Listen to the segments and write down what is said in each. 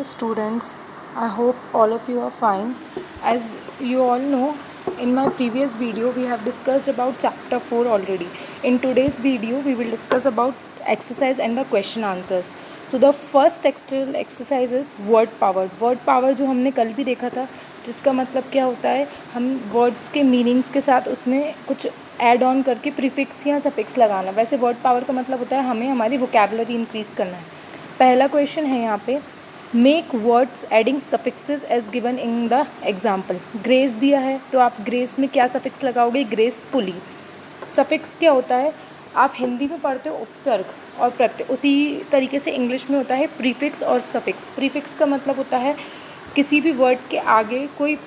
Students, I hope all of you are fine. As you all know, in my previous video we have discussed about chapter 4 already. In today's video we will discuss about exercise and the question answers. So the first textual exercise is word power. Word power जो हमने कल भी देखा था, जिसका मतलब क्या होता है, हम वर्ड्स के मीनिंग्स के साथ उसमें कुछ ऐड ऑन करके प्रीफिक्स या सफिक्स लगाना. वैसे वर्ड पावर का मतलब होता है हमें हमारी वोकैबुलरी इंक्रीज़ करना है. पहला क्वेश्चन है यहाँ पे, make words adding suffixes as given in the example. Grace दिया है तो आप ग्रेस में क्या सफिक्स लगाओगे? ग्रेसफुली. सफिक्स क्या होता है? आप हिंदी में पढ़ते हो उपसर्ग और प्रत्यय, उसी तरीके से इंग्लिश में होता है प्रीफिक्स और सफिक्स. प्रीफिक्स का मतलब होता है किसी भी वर्ड के आगे कोई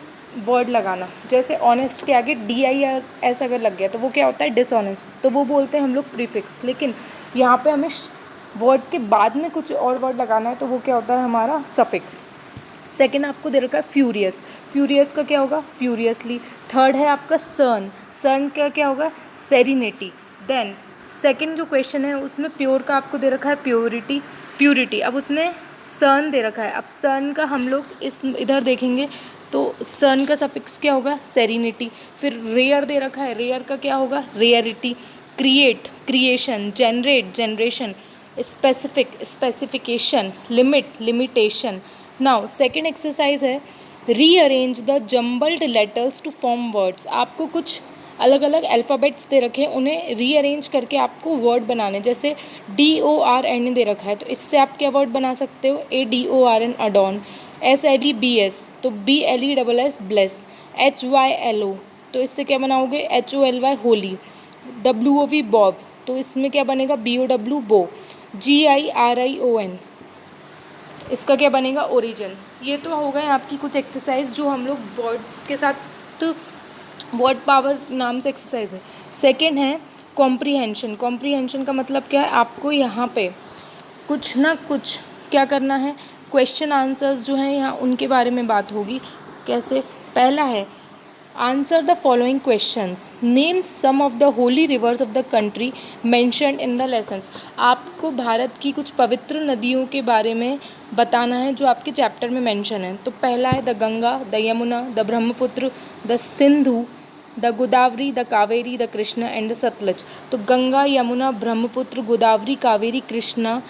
वर्ड लगाना. जैसे ऑनेस्ट के आगे DIS अगर लग गया तो वो क्या होता है? डिसऑनेस्ट. तो वो बोलते हैं हम लोग प्रीफिक्स. लेकिन यहाँ पे हमें वर्ड के बाद में कुछ और वर्ड लगाना है तो वो क्या होता है? हमारा सफिक्स. सेकंड आपको दे रखा है फ्यूरियस. फ्यूरियस का क्या होगा? फ्यूरियसली. थर्ड है आपका सन. सन का क्या होगा? सेरिनिटी. देन सेकंड जो क्वेश्चन है उसमें प्योर का आपको दे रखा है प्योरिटी. प्यूरिटी. अब उसमें सन दे रखा है. अब सन का हम लोग इस इधर देखेंगे तो सन का सफिक्स क्या होगा? सेरिनिटी. फिर रेयर दे रखा है. रेयर का क्या होगा? Rarity. Create, creation. Generate, generation. Specific, specification. Limit, limitation. Now second exercise है rearrange the jumbled letters to form words. आपको कुछ अलग अलग अल्फ़ाबेट्स दे रखे हैं, उन्हें रीअरेंज करके आपको वर्ड बनाने. जैसे DORN दे रखा है तो इससे आप क्या वर्ड बना सकते हो? ADORN अडॉन. SLEBS तो BLESS ब्लेस. HYLO तो इससे क्या बनाओगे? HOLY होली. WOV बॉब तो इसमें क्या बनेगा? BOW बो. GIRION इसका क्या बनेगा? ओरिजिन. ये तो हो गए आपकी कुछ एक्सरसाइज जो हम लोग वर्ड्स के साथ वर्ड पावर नाम से एक्सरसाइज है. सेकंड है कॉम्प्रीहेंशन. कॉम्प्रीहेंशन का मतलब क्या है? आपको यहाँ पे कुछ ना कुछ क्या करना है? क्वेश्चन आंसर्स जो हैं यहाँ उनके बारे में बात होगी. कैसे? पहला है answer the following questions. Name some of the holy rivers of the country mentioned in the lessons. आपको भारत की कुछ पवित्र नदियों के बारे में बताना है जो आपके चैप्टर में मेंशन है. तो पहला है the Ganga, the Yamuna, the Brahmaputra, the Sindhu, the Godavari, the Kaveri, the Krishna and the Sutlej. तो गंगा, यमुना, ब्रह्मपुत्र, गोदावरी, कावेरी, कृष्णा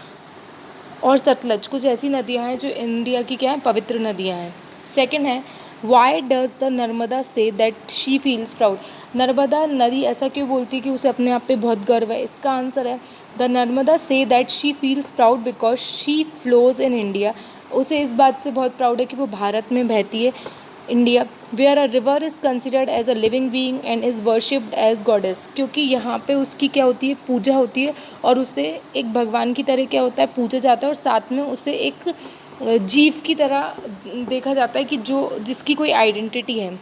और सतलज कुछ ऐसी नदियाँ हैं जो इंडिया की क्या है? पवित्र नदियाँ हैं. सेकंड है why does the Narmada say that she feels proud. Narmada नदी ऐसा क्यों बोलती है कि उसे अपने आप पे बहुत गर्व है? इसका आंसर है the Narmada say that she feels proud because she flows in India. उसे इस बात से बहुत प्राउड है कि वो भारत में बहती है, India. Where a river is considered as a living being and is worshipped as goddess. क्योंकि यहाँ पे उसकी क्या होती है? पूजा होती है और उसे एक भगवान की तरह क्या होता है? पूजा जाता है. और साथ में उसे एक जीव की तरह देखा जाता है कि जो जिसकी कोई आइडेंटिटी है.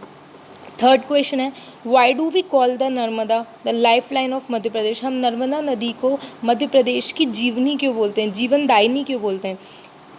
थर्ड क्वेश्चन है why do we call the Narmada the life line of Madhya Pradesh. हम नर्मदा नदी को मध्य प्रदेश की जीवनी क्यों बोलते हैं? जीवनदायिनी क्यों बोलते हैं?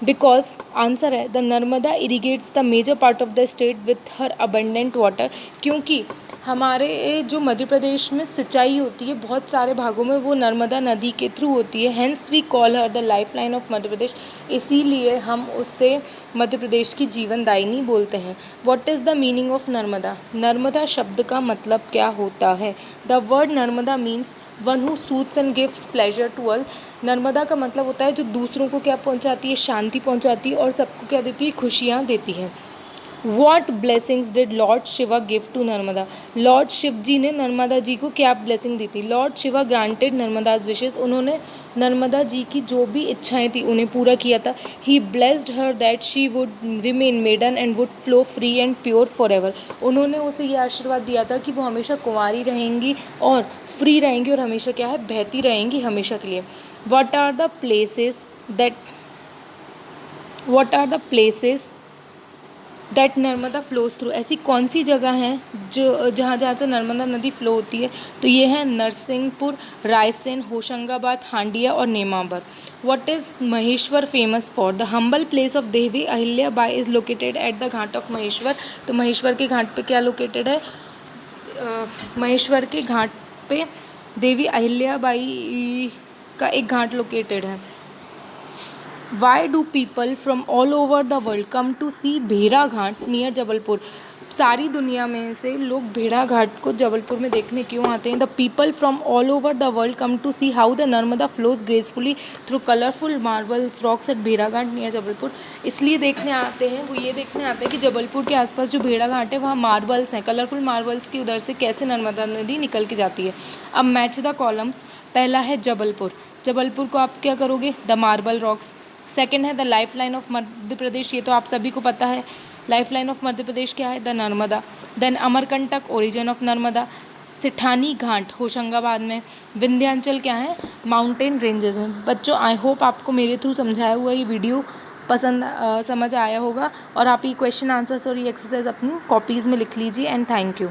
बिकॉज आंसर है the Narmada irrigates the major part of the state with her abundant water. क्योंकि हमारे जो मध्य प्रदेश में सिंचाई होती है बहुत सारे भागों में वो नर्मदा नदी के थ्रू होती है. Hence we call her the life line of Madhya Pradesh. इसीलिए हम उससे मध्य प्रदेश की जीवनदायिनी बोलते हैं. What is the meaning of Narmada. Narmada शब्द का मतलब क्या होता है? The word Narmada means one who soothes and gives pleasure to all. Narmada का मतलब होता है जो दूसरों को क्या पहुंचाती है? शांति पहुंचाती है और सबको क्या देती है? खुशियाँ देती है. What blessings did lord Shiva give to Narmada. Lord Shiv ji ने नर्मदा जी को क्या ब्लेसिंग दी थी? Lord Shiva granted Narmada's wishes. उन्होंने नर्मदा जी की जो भी इच्छाएं थी उन्हें पूरा किया था. He blessed her that she would remain maiden and would flow free and pure for ever. उन्होंने उसे यह आशीर्वाद दिया था कि वो हमेशा कुंवारी रहेंगी और फ्री रहेंगी और हमेशा क्या है? बहती रहेंगी हमेशा के लिए. What are the places that Narmada flows through. ऐसी कौन सी जगह हैं जो जहाँ से नर्मदा नदी फ्लो होती है? तो ये है नरसिंहपुर, रायसेन, होशंगाबाद, हांडिया और Nemawar. What is Maheshwar famous for. The humble place of Devi Ahilya Bai is located at the Ghat of Maheshwar. तो महेश्वर के घाट पे क्या लोकेटेड है? महेश्वर के घाट पे देवी अहिल्या बाई का एक घाट लोकेटेड है. Why do people from all over the world come to see भेड़ा घाट नियर जबलपुर? सारी दुनिया में से लोग भेड़ा घाट को जबलपुर में देखने क्यों आते हैं? The people from all over the world come to see how the Narmada flows gracefully through colourful marbles rocks at Bheda Ghat near Jabalpur. इसलिए देखने आते हैं, वो ये देखने आते हैं कि जबलपुर के आसपास जो भेड़ा घाट है वहाँ मार्बल्स हैं, कलरफुल मार्बल्स की उधर से कैसे नर्मदा नदी निकल के जाती है। अब मैच द कॉलम्स। पहला है जबलपुर। जबलपुर को आप क्या करोगे? The marble rocks. सेकेंड है the life line of Madhya Pradesh, ये तो आप सभी को पता है। Life line of Madhya Pradesh क्या है? The Narmada. Then Amarkantak, origin of Narmada. Sethani Ghat Hoshangabad में। विंध्याचल क्या है? माउंटेन रेंजेस हैं। बच्चों, आई होप आपको मेरे थ्रू समझाया हुआ ये वीडियो समझ आया होगा और आप ये क्वेश्चन आंसर्स और ये एक्सरसाइज अपनी कॉपीज़ में लिख लीजिए एंड थैंक यू।